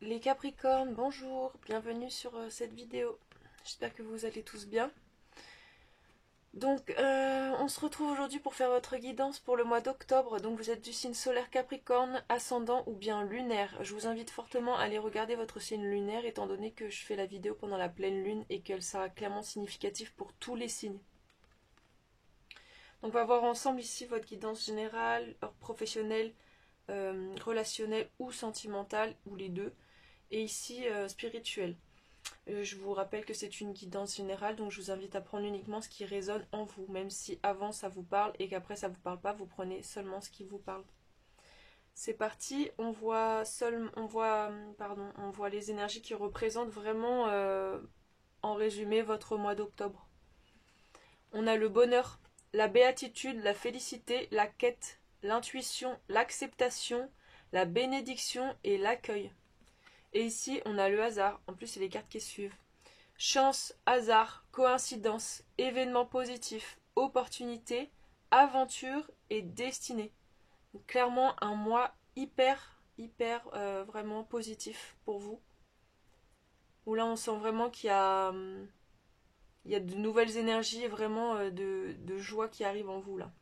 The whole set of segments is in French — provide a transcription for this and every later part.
Les Capricornes, bonjour, bienvenue sur cette vidéo. J'espère que vous allez tous bien. Donc, on se retrouve aujourd'hui pour faire votre guidance pour le mois d'octobre. Donc, vous êtes du signe solaire Capricorne, ascendant ou bien lunaire. Je vous invite fortement à aller regarder votre signe lunaire, étant donné que je fais la vidéo pendant la pleine lune et qu'elle sera clairement significative pour tous les signes. Donc, on va voir ensemble ici votre guidance générale, professionnelle, relationnelle ou sentimentale, ou les deux. Et ici, spirituelle. Je vous rappelle que c'est une guidance générale, donc je vous invite à prendre uniquement ce qui résonne en vous, même si avant ça vous parle et qu'après ça vous parle pas, vous prenez seulement ce qui vous parle. C'est parti, on voit les énergies qui représentent vraiment, en résumé, votre mois d'octobre. On a le bonheur, la béatitude, la félicité, la quête, l'intuition, l'acceptation, la bénédiction et l'accueil. Et ici, on a le hasard. En plus, c'est les cartes qui suivent. Chance, hasard, coïncidence, événement positif, opportunité, aventure et destinée. Donc, clairement, un mois hyper, vraiment positif pour vous. Où là, on sent vraiment il y a de nouvelles énergies et vraiment de joie qui arrivent en vous là.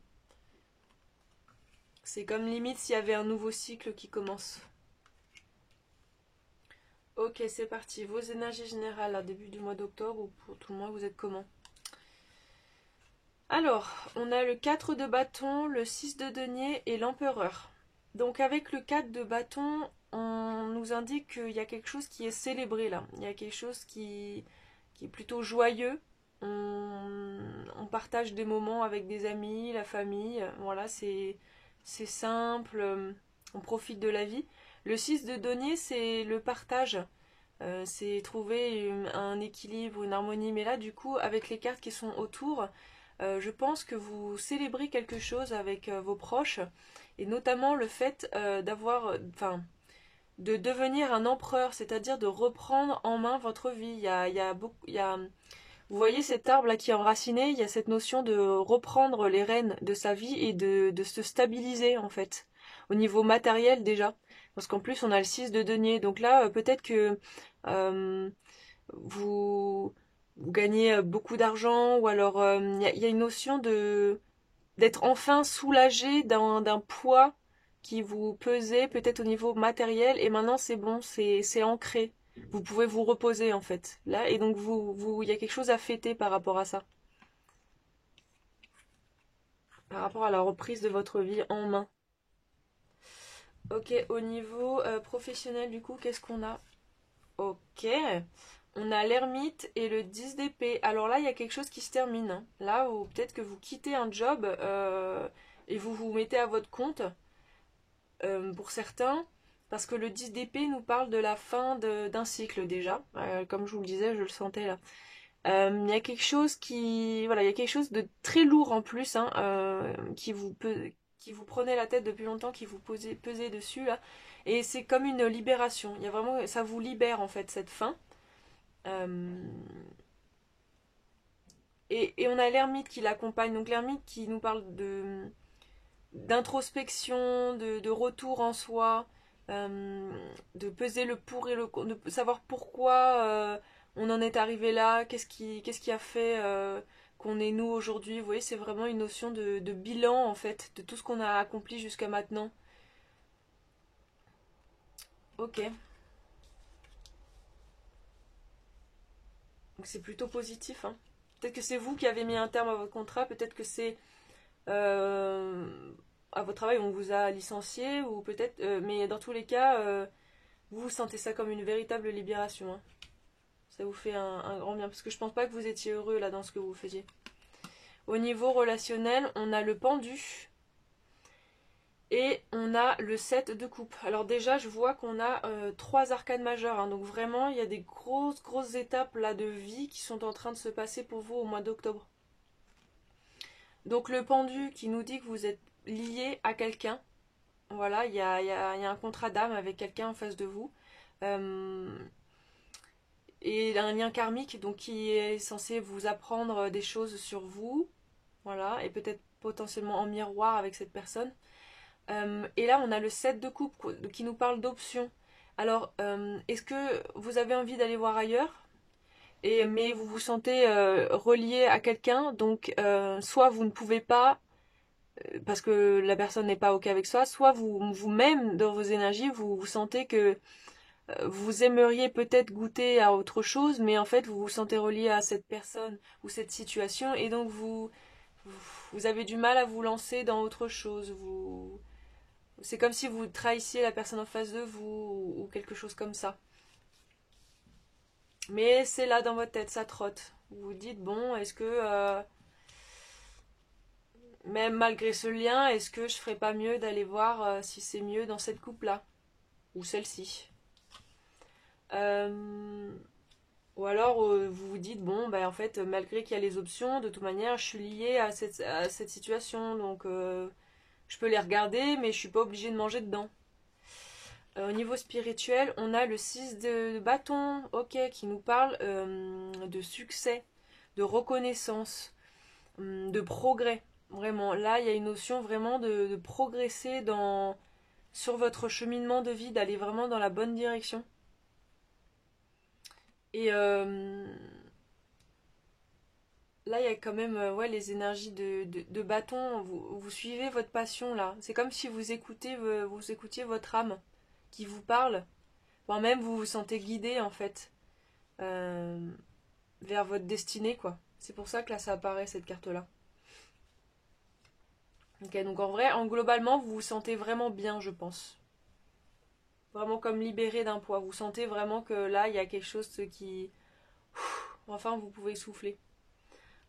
C'est comme limite s'il y avait un nouveau cycle qui commence. Ok, c'est parti. Vos énergies générales à début du mois d'octobre ou pour tout le mois, vous êtes comment? Alors, on a le 4 de bâton, le 6 de denier et l'empereur. Donc avec le 4 de bâton, on nous indique qu'il y a quelque chose qui est célébré là. Il y a quelque chose qui est plutôt joyeux. On partage des moments avec des amis, la famille. Voilà, c'est simple. On profite de la vie. Le 6 de denier, c'est le partage. C'est trouver un équilibre, une harmonie. Mais là, du coup, avec les cartes qui sont autour, je pense que vous célébrez quelque chose avec vos proches. Et notamment le fait de devenir un empereur, c'est-à-dire de reprendre en main votre vie. Vous voyez cet arbre là qui est enraciné, il y a cette notion de reprendre les rênes de sa vie et de se stabiliser en fait, au niveau matériel déjà. Parce qu'en plus on a le 6 de denier, donc là peut-être que euh, vous gagnez beaucoup d'argent, ou alors y a une notion d'être enfin soulagé d'un poids qui vous pesait peut-être au niveau matériel, et maintenant c'est bon, c'est ancré. Vous pouvez vous reposer en fait. Là, et donc il y a quelque chose à fêter par rapport à ça. Par rapport à la reprise de votre vie en main. Ok, au niveau professionnel du coup, qu'est-ce qu'on a? Ok. On a l'ermite et le 10 d'épée. Alors là, il y a quelque chose qui se termine, hein. Là, où peut-être que vous quittez un job et vous vous mettez à votre compte, pour certains, parce que le 10 d'épée nous parle de la fin d'un cycle déjà. Comme je vous le disais, je le sentais là. Il y a quelque chose voilà, il y a quelque chose de très lourd en plus, hein, qui vous prenait la tête depuis longtemps, qui vous pesait dessus là. Et c'est comme une libération. Il y a vraiment, ça vous libère en fait cette fin. Euh, et on a l'ermite qui l'accompagne. Donc l'ermite qui nous parle d'introspection, de retour en soi, de peser le pour et le contre, de savoir pourquoi on en est arrivé là, qu'est-ce qui a fait qu'on est nous aujourd'hui. Vous voyez, c'est vraiment une notion de bilan en fait, de tout ce qu'on a accompli jusqu'à maintenant. Ok, donc c'est plutôt positif, hein. Peut-être que c'est vous qui avez mis un terme à votre contrat, peut-être que c'est euh, à votre travail on vous a licencié, ou peut-être, mais dans tous les cas, vous sentez ça comme une véritable libération, hein. Ça vous fait un grand bien, parce que je pense pas que vous étiez heureux là dans ce que vous faisiez. Au niveau relationnel, on a le pendu et on a le 7 de coupe. Alors déjà, je vois qu'on a trois arcanes majeures, hein. Donc vraiment, il y a des grosses étapes là de vie qui sont en train de se passer pour vous au mois d'octobre. Donc le pendu qui nous dit que vous êtes lié à quelqu'un. Voilà, il y a un contrat d'âme avec quelqu'un en face de vous. Euh, et un lien karmique donc qui est censé vous apprendre des choses sur vous, voilà, et peut-être potentiellement en miroir avec cette personne. Et là on a le 7 de coupe qui nous parle d'options. Alors, est-ce que vous avez envie d'aller voir ailleurs? Mais vous vous sentez relié à quelqu'un, donc soit vous ne pouvez pas parce que la personne n'est pas OK avec ça, soit vous-même dans vos énergies, vous sentez que vous aimeriez peut-être goûter à autre chose, mais en fait vous vous sentez relié à cette personne ou cette situation et donc vous avez du mal à vous lancer dans autre chose. C'est comme si vous trahissiez la personne en face de vous ou quelque chose comme ça. Mais c'est là dans votre tête, ça trotte. Vous vous dites, bon, est-ce que, même malgré ce lien, est-ce que je ferais pas mieux d'aller voir si c'est mieux dans cette coupe-là ou celle-ci. Euh, ou alors vous vous dites, bon, ben en fait, malgré qu'il y a les options, de toute manière, je suis liée à cette situation, donc je peux les regarder, mais je suis pas obligée de manger dedans. Au niveau spirituel, on a le 6 de bâton, ok, qui nous parle de succès, de reconnaissance, de progrès. Vraiment, là, il y a une notion vraiment de progresser sur votre cheminement de vie, d'aller vraiment dans la bonne direction. Et là, il y a quand même ouais, les énergies de bâton. Vous suivez votre passion, là. C'est comme si vous écoutiez votre âme qui vous parle. Voire même vous vous sentez guidé, en fait, euh, vers votre destinée, quoi. C'est pour ça que là, ça apparaît, cette carte-là. Ok, donc en vrai, globalement, vous vous sentez vraiment bien, je pense. Vraiment comme libéré d'un poids. Vous sentez vraiment que là, il y a quelque chose qui... Enfin, vous pouvez souffler.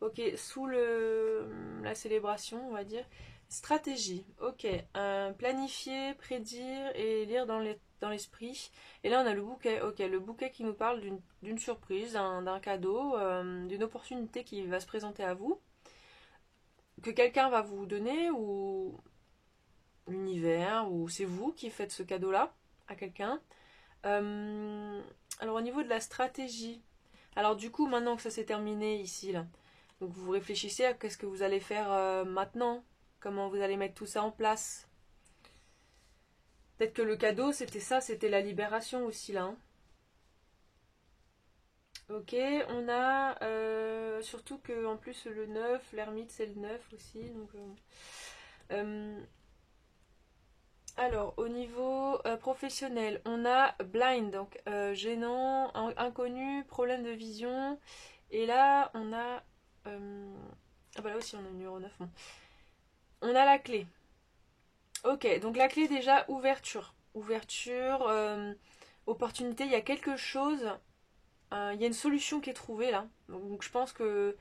Ok, sous la célébration, on va dire. Stratégie. Ok, planifier, prédire et lire dans l'esprit. Et là, on a le bouquet. Ok, le bouquet qui nous parle d'une surprise, d'un cadeau, d'une opportunité qui va se présenter à vous, que quelqu'un va vous donner, ou l'univers, ou c'est vous qui faites ce cadeau-là à quelqu'un. Euh, alors, au niveau de la stratégie, alors du coup, maintenant que ça s'est terminé ici, là, donc vous réfléchissez à qu'est-ce que vous allez faire maintenant, comment vous allez mettre tout ça en place. Peut-être que le cadeau, c'était ça, c'était la libération aussi là. Hein. Ok, on a surtout que en plus le 9, l'ermite c'est le 9 aussi. Donc, alors au niveau professionnel, on a blind, donc gênant, inconnu, problème de vision. Et là, on a... ah bah là aussi on a le numéro 9. Bon. On a la clé. Ok, donc la clé déjà, ouverture. Ouverture, opportunité, il y a quelque chose, il y a une solution qui est trouvée là. Donc je pense que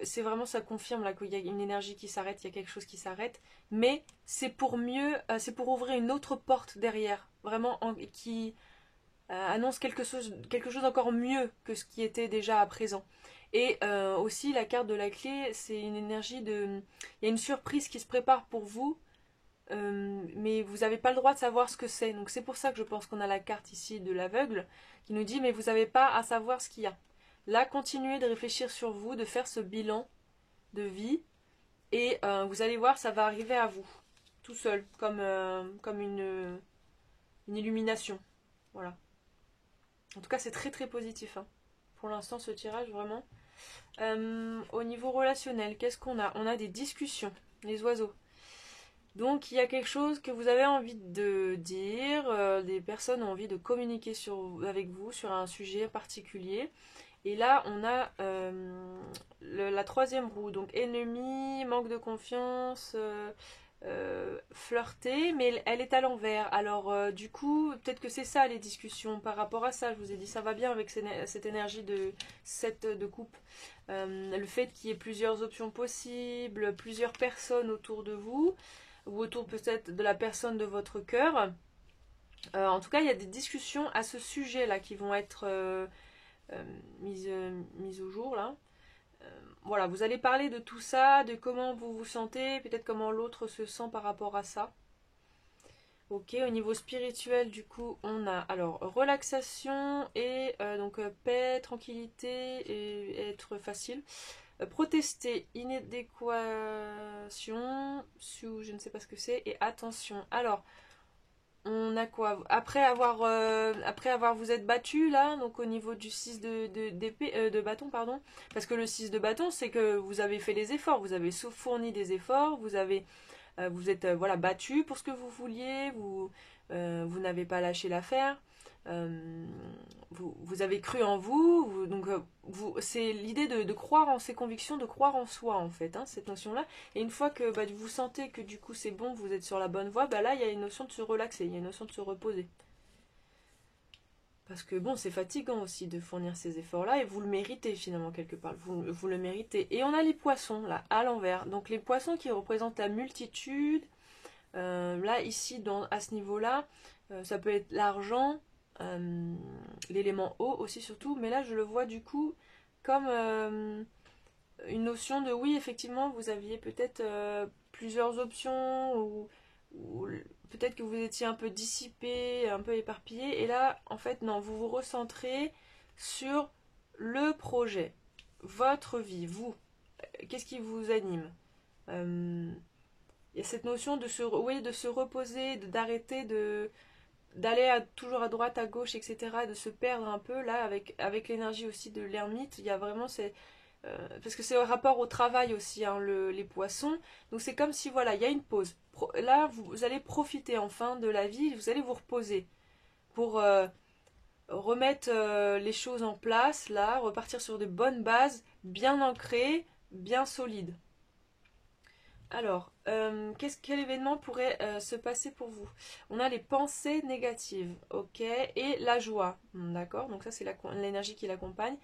c'est vraiment, ça confirme là qu'il y a une énergie qui s'arrête, il y a quelque chose qui s'arrête. Mais c'est pour mieux, c'est pour ouvrir une autre porte derrière. Vraiment, qui annonce quelque chose encore mieux que ce qui était déjà à présent. Et aussi la carte de la clé, c'est une énergie de... Il y a une surprise qui se prépare pour vous. Mais vous n'avez pas le droit de savoir ce que c'est. Donc c'est pour ça que je pense qu'on a la carte ici de l'aveugle qui nous dit mais vous n'avez pas à savoir ce qu'il y a. Là, continuez de réfléchir sur vous, de faire ce bilan de vie et vous allez voir, ça va arriver à vous, tout seul, comme une illumination. Voilà. En tout cas, c'est très très positif. Hein. Pour l'instant, ce tirage, vraiment. Au niveau relationnel, qu'est-ce qu'on a? On a des discussions, les oiseaux. Donc il y a quelque chose que vous avez envie de dire, des personnes ont envie de communiquer avec vous sur un sujet particulier. Et là on a la troisième roue, donc ennemi, manque de confiance, flirter, mais elle est à l'envers. Alors du coup, peut-être que c'est ça les discussions par rapport à ça. Je vous ai dit ça va bien avec cette énergie de 7 de coupe. Le fait qu'il y ait plusieurs options possibles, plusieurs personnes autour de vous ou autour peut-être de la personne de votre cœur. En tout cas, il y a des discussions à ce sujet-là qui vont être mises au jour là. Voilà, vous allez parler de tout ça, de comment vous vous sentez, peut-être comment l'autre se sent par rapport à ça. Ok, au niveau spirituel, du coup, on a alors relaxation et donc paix, tranquillité et être facile. Protester, inadéquation, sous je ne sais pas ce que c'est, et attention. Alors, On a quoi? Après avoir vous êtes battu là, donc au niveau du 6 d'épée, de bâton, pardon. Parce que le 6 de bâton, c'est que vous avez fait les efforts, vous avez fourni des efforts, vous êtes voilà, battu pour ce que vous vouliez, vous n'avez pas lâché l'affaire, vous avez cru en donc c'est l'idée de croire en ses convictions, de croire en soi en fait, hein, cette notion-là. Et une fois que vous sentez que du coup c'est bon, vous êtes sur la bonne voie, là il y a une notion de se relaxer, il y a une notion de se reposer. Parce que bon, c'est fatigant aussi de fournir ces efforts-là et vous le méritez finalement quelque part. Vous le méritez. Et on a les poissons là, à l'envers. Donc les poissons qui représentent la multitude. Là, ici, à ce niveau-là, ça peut être l'argent, l'élément eau aussi surtout. Mais là, je le vois du coup comme une notion de oui, effectivement, vous aviez peut-être plusieurs options ou peut-être que vous étiez un peu dissipé, un peu éparpillé. Et là, en fait, non, vous vous recentrez sur le projet, votre vie, vous. Qu'est-ce qui vous anime? Il y a cette notion de se reposer, d'arrêter d'aller toujours à droite, à gauche, etc., de se perdre un peu, là, avec l'énergie aussi de l'ermite. Il y a vraiment parce que c'est un rapport au travail aussi, hein, les poissons. Donc c'est comme si, voilà, il y a une pause. Là, vous allez profiter enfin de la vie, vous allez vous reposer pour remettre les choses en place, là, repartir sur de bonnes bases, bien ancrées, bien solides. Alors, quel événement pourrait se passer pour vous? On a les pensées négatives, ok, et la joie, d'accord, donc ça c'est l'énergie qui l'accompagne.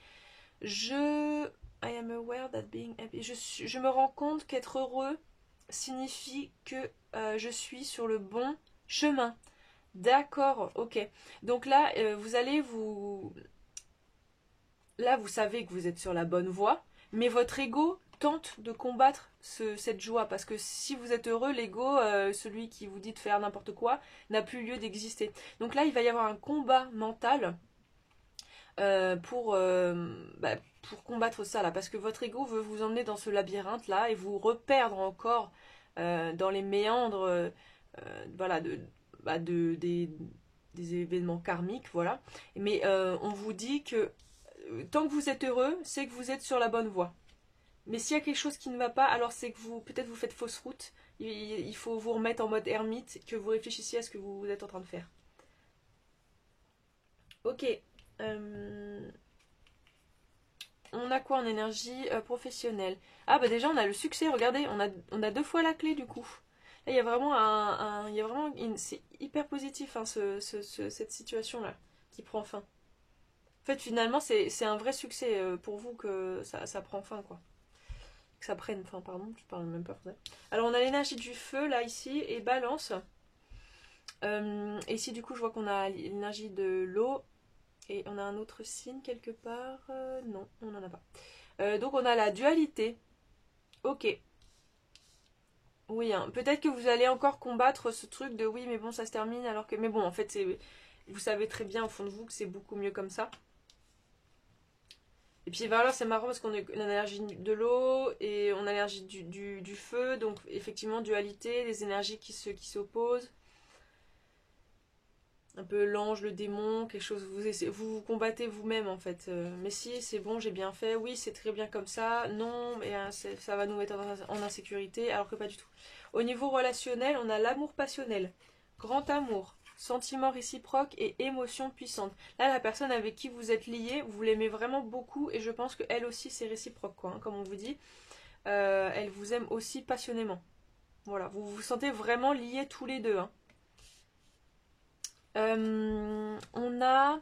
I am aware that being happy. Je me rends compte qu'être heureux signifie que je suis sur le bon chemin. D'accord, ok. Donc là, Là, vous savez que vous êtes sur la bonne voie, mais votre ego tente de combattre cette joie, parce que si vous êtes heureux, l'ego, celui qui vous dit de faire n'importe quoi, n'a plus lieu d'exister. Donc là, il va y avoir un combat mental pour combattre ça là, parce que votre ego veut vous emmener dans ce labyrinthe là et vous reperdre encore dans les méandres voilà, des événements karmiques, voilà. Mais on vous dit que tant que vous êtes heureux, c'est que vous êtes sur la bonne voie. Mais s'il y a quelque chose qui ne va pas, alors c'est que peut-être vous faites fausse route. Il faut vous remettre en mode ermite, que vous réfléchissiez à ce que vous êtes en train de faire. Ok. On a quoi en énergie professionnelle? Ah bah déjà on a le succès, regardez, on a 2 fois la clé du coup. Là il y a vraiment c'est hyper positif hein, cette situation-là qui prend fin. En fait finalement c'est un vrai succès pour vous que ça prend fin quoi. Que ça prenne fin, pardon, je parle même pas français. Alors on a l'énergie du feu là ici et balance. Et ici du coup je vois qu'on a l'énergie de l'eau. Et on a un autre signe quelque part. Non, on n'en a pas. Donc on a la dualité. Ok. Oui, hein. Peut-être que vous allez encore combattre ce truc de oui, mais bon, ça se termine alors que. Mais bon, en fait, vous savez très bien au fond de vous que c'est beaucoup mieux comme ça. Et puis voilà, c'est marrant parce qu'on a l'énergie de l'eau et on a l'énergie du feu. Donc effectivement, dualité, des énergies qui s'opposent. Un peu l'ange, le démon, quelque chose, vous combattez vous-même en fait. Mais si, c'est bon, j'ai bien fait, oui, c'est très bien comme ça, non, mais ça va nous mettre en insécurité, alors que pas du tout. Au niveau relationnel, on a l'amour passionnel, grand amour, sentiment réciproque et émotion puissante. Là, la personne avec qui vous êtes lié, vous l'aimez vraiment beaucoup et je pense qu'elle aussi c'est réciproque, quoi, hein, comme on vous dit. Elle vous aime aussi passionnément. Voilà, vous vous sentez vraiment liés tous les deux, hein. On a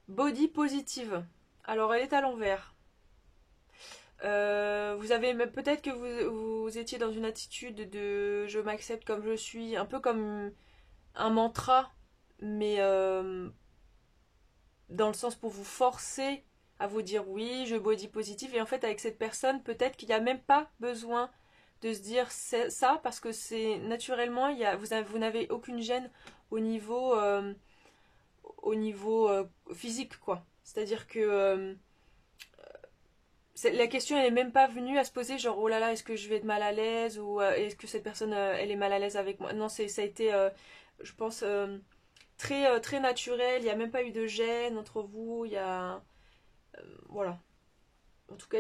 body positive. Alors elle est à l'envers. Vous avez peut-être que vous étiez dans une attitude de je m'accepte comme je suis, un peu comme un mantra, mais dans le sens pour vous forcer à vous dire oui, je body positive. Et en fait avec cette personne, peut-être qu'il n'y a même pas besoin de se dire ça parce que c'est naturellement, vous n'avez aucune gêne au niveau physique, quoi. C'est-à-dire que la question, elle est même pas venue à se poser, genre, oh là là, est-ce que je vais être mal à l'aise ou est-ce que cette personne, elle est mal à l'aise avec moi. Non, ça a été je pense, très naturel. Il n'y a même pas eu de gêne entre vous. Il y a... voilà. En tout cas,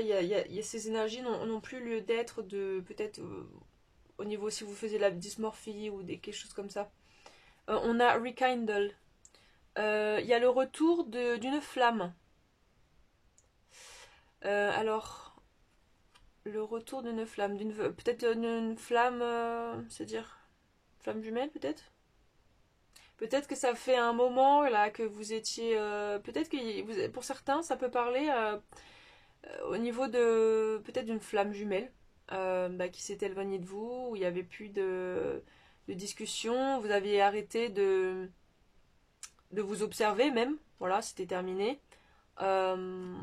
ces énergies n'ont plus lieu d'être de peut-être au niveau si vous faisiez de la dysmorphie ou quelque chose comme ça. On a rekindle. Il y a le retour d'une flamme. Alors, le retour d'une flamme, peut-être une flamme, c'est-à-dire flamme jumelle peut-être. Peut-être que ça fait un moment là que vous étiez, peut-être que pour certains ça peut parler au niveau de peut-être d'une flamme jumelle qui s'est éloignée de vous, où il n'y avait plus de discussion, vous aviez arrêté de vous observer même, voilà, c'était terminé. Euh,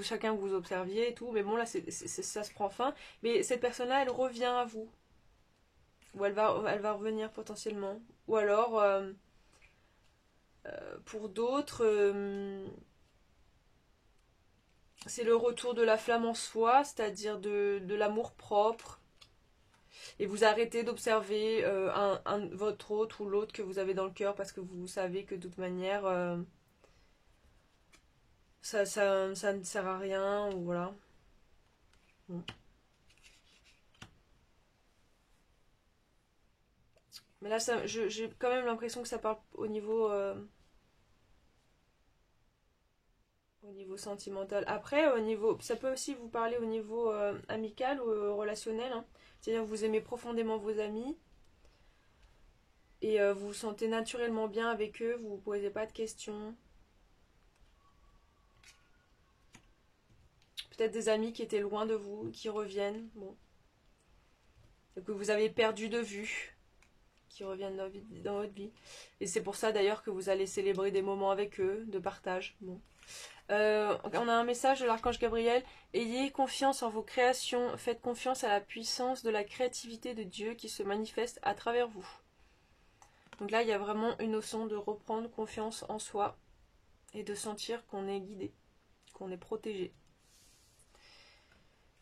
chacun vous observiez et tout, mais bon là ça se prend fin. Mais cette personne-là, elle revient à vous, ou elle va revenir potentiellement. Ou alors, pour d'autres, c'est le retour de la flamme en soi, c'est-à-dire de l'amour propre. Et vous arrêtez d'observer votre autre ou l'autre que vous avez dans le cœur parce que vous savez que de toute manière, ça ne sert à rien, ou voilà. Bon. Mais là, j'ai quand même l'impression que ça parle au niveau sentimental. Après, ça peut aussi vous parler au niveau amical ou relationnel, hein. C'est-à-dire que vous aimez profondément vos amis et vous vous sentez naturellement bien avec eux, vous ne vous posez pas de questions. Peut-être des amis qui étaient loin de vous, qui reviennent, bon, et que vous avez perdu de vue, qui reviennent dans votre vie. Et c'est pour ça d'ailleurs que vous allez célébrer des moments avec eux, de partage. Bon. On a un message de l'archange Gabriel. Ayez confiance en vos créations, faites confiance à la puissance de la créativité de Dieu qui se manifeste à travers vous. Donc là, il y a vraiment une notion de reprendre confiance en soi et de sentir qu'on est guidé, qu'on est protégé.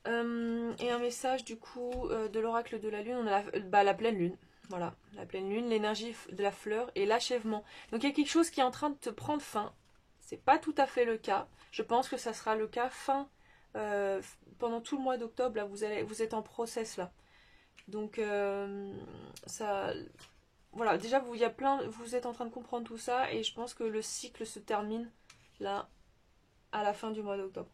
Et un message du coup de l'oracle de la lune, on a la pleine lune. Voilà, la pleine lune, l'énergie de la fleur et l'achèvement. Donc il y a quelque chose qui est en train de te prendre fin. C'est pas tout à fait le cas. Je pense que ça sera le cas pendant tout le mois d'octobre. Là, vous êtes en process là. Donc ça, voilà. Déjà, vous êtes en train de comprendre tout ça et je pense que le cycle se termine là à la fin du mois d'octobre.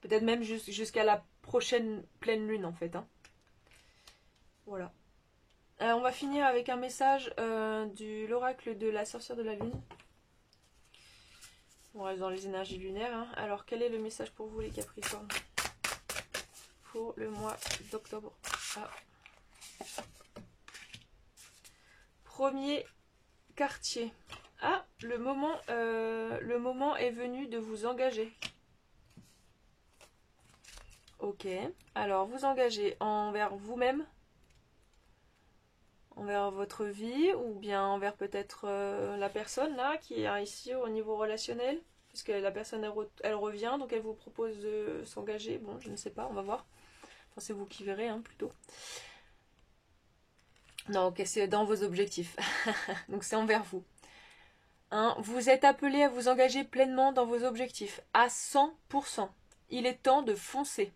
Peut-être même jusqu'à la prochaine pleine lune en fait. Hein. Voilà. On va finir avec un message de l'oracle de la sorcière de la lune. On reste dans les énergies lunaires. Hein. Alors, quel est le message pour vous, les Capricornes, pour le mois d'octobre? Premier quartier. Ah, le moment est venu de vous engager. Ok. Alors, vous engagez envers vous-même, envers votre vie, ou bien envers peut-être la personne là qui est ici au niveau relationnel, parce que la personne elle revient, donc elle vous propose de s'engager. Bon, je ne sais pas, on va voir. Enfin, c'est vous qui verrez, hein, plutôt. Non, ok, c'est dans vos objectifs. Donc c'est envers vous. Hein, vous êtes appelé à vous engager pleinement dans vos objectifs, à 100%. Il est temps de foncer.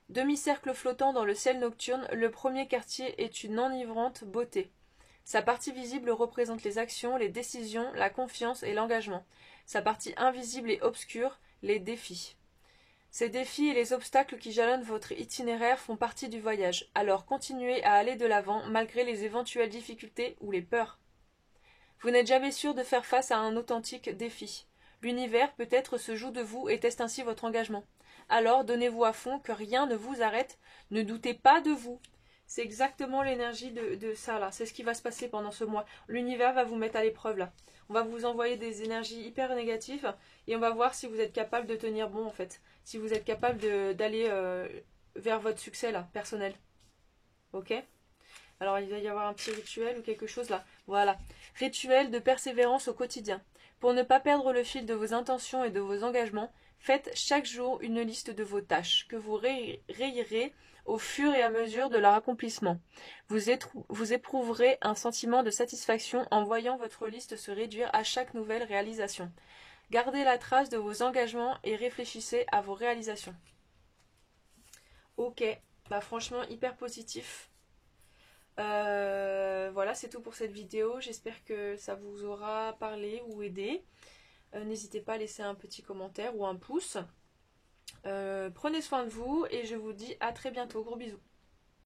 Demi-cercle flottant dans le ciel nocturne, le premier quartier est une enivrante beauté. Sa partie visible représente les actions, les décisions, la confiance et l'engagement. Sa partie invisible et obscure, les défis. Ces défis et les obstacles qui jalonnent votre itinéraire font partie du voyage. Alors continuez à aller de l'avant malgré les éventuelles difficultés ou les peurs. Vous n'êtes jamais sûr de faire face à un authentique défi. L'univers peut-être se joue de vous et teste ainsi votre engagement. Alors donnez-vous à fond, que rien ne vous arrête, ne doutez pas de vous. C'est exactement l'énergie de ça là, c'est ce qui va se passer pendant ce mois. L'univers va vous mettre à l'épreuve là. On va vous envoyer des énergies hyper négatives et on va voir si vous êtes capable de tenir bon en fait. Si vous êtes capable d'aller vers votre succès là, personnel. Ok ? Alors il va y avoir un petit rituel ou quelque chose là. Voilà. Rituel de persévérance au quotidien. Pour ne pas perdre le fil de vos intentions et de vos engagements, faites chaque jour une liste de vos tâches que vous rayerez au fur et à mesure de leur accomplissement. Vous éprouverez un sentiment de satisfaction en voyant votre liste se réduire à chaque nouvelle réalisation. Gardez la trace de vos engagements et réfléchissez à vos réalisations. Ok, bah franchement hyper positif. Voilà, c'est tout pour cette vidéo. J'espère que ça vous aura parlé ou aidé. N'hésitez pas à laisser un petit commentaire ou un pouce. Prenez soin de vous et je vous dis à très bientôt. Gros bisous.